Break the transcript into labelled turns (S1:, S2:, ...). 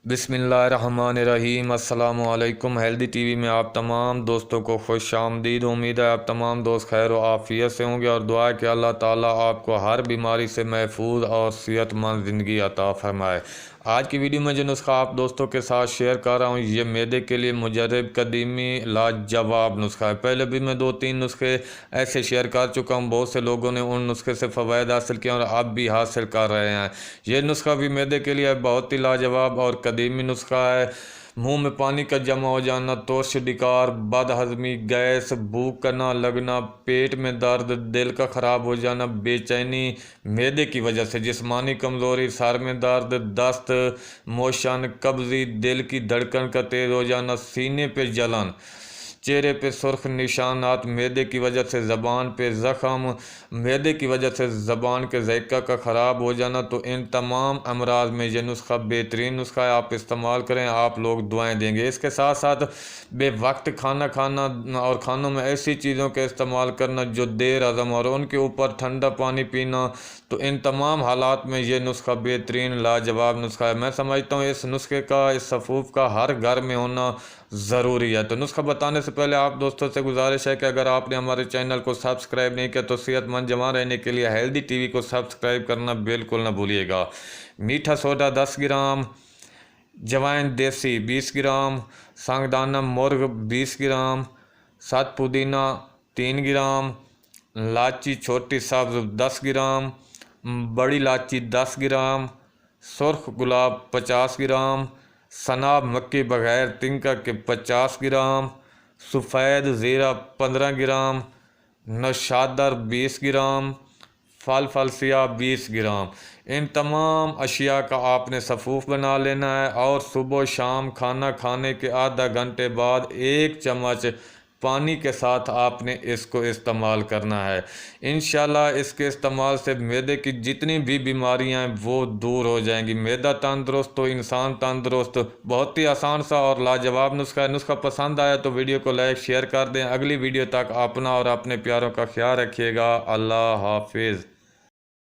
S1: बिस्मिल्लाहिर्रहमानिर्रहीम। अस्सलामु अलैकुम। हेल्दी टीवी में आप तमाम दोस्तों को खुश आमदीद। उम्मीद है आप तमाम दोस्त खैर व आफियत से होंगे और दुआ है कि अल्लाह ताला आपको हर बीमारी से महफूज और सेहतमंद ज़िंदगी अता फरमाए। आज की वीडियो में जो नुस्खा आप दोस्तों के साथ शेयर कर रहा हूँ, ये मैदे के लिए मुजर्रब कदीमी लाजवाब नुस्खा है। पहले भी मैं 2-3 नुस्खे ऐसे शेयर कर चुका हूँ। बहुत से लोगों ने उन नुस्खे से फ़वायद हासिल किए और अब भी हासिल कर रहे हैं। ये नुस्खा भी मैदे के लिए बहुत ही लाजवाब और कदीमी नुस्खा है। मुंह में पानी का जमा हो जाना, तोशदिकार, बदहजमी, गैस, भूख का ना लगना, पेट में दर्द, दिल का ख़राब हो जाना, बेचैनी मैदे की वजह से, जिस्मानी कमज़ोरी, सर में दर्द, दस्त, मोशन, कब्ज़ी, दिल की धड़कन का तेज़ हो जाना, सीने पे जलन, चेहरे पे सुर्ख निशानात, मैदे की वजह से ज़बान पे ज़ख़म, मैदे की वजह से ज़बान के ज़ायक़ा का ख़राब हो जाना, तो इन तमाम अमराज में ये नुस्खा बेहतरीन नुस्खा है। आप इस्तेमाल करें, आप लोग दुआएं देंगे। इसके साथ साथ बेवक्त खाना खाना और खानों में ऐसी चीज़ों का इस्तेमाल करना जो देर हज़म और उनके ऊपर ठंडा पानी पीना, तो इन तमाम हालात में ये नुस्खा बेहतरीन लाजवाब नुस्खा है। मैं समझता हूँ इस नुस्खे का, इस सफ़ूफ का हर घर में होना ज़रूरी है। तो नुस्खा बताने से पहले आप दोस्तों से गुजारिश है कि अगर आपने हमारे चैनल को सब्सक्राइब नहीं किया तो सेहतमंद जवान रहने के लिए हेल्दी टीवी को सब्सक्राइब करना बिल्कुल ना भूलिएगा। मीठा सोडा 10 ग्राम, जवाइन देसी 20 ग्राम, सांगदाना मुर्ग 20 ग्राम, सात पुदीना 3 ग्राम, लाची छोटी सब्ज़ 10 ग्राम, बड़ी इलायची 10 ग्राम, सुर्ख गुलाब 50 ग्राम, सनाब मक्की बगैर तिनका के 50 ग्राम, सफ़ेद ज़ीरा 15 ग्राम, नौशादर 20 ग्राम, फल सिया 20 ग्राम। इन तमाम अशिया का आपने सफ़ूफ बना लेना है और सुबह शाम खाना खाने के आधा घंटे बाद 1 चम्मच पानी के साथ आपने इसको इस्तेमाल करना है। इंशाल्लाह इसके इस्तेमाल से मैदे की जितनी भी बीमारियां हैं वो दूर हो जाएंगी। मैदा तंदुरुस्त तो इंसान तंदुरुस्त। बहुत ही आसान सा और लाजवाब नुस्खा है। नुस्खा पसंद आया तो वीडियो को लाइक शेयर कर दें। अगली वीडियो तक अपना और अपने प्यारों का ख्याल रखिएगा। अल्लाह हाफिज़।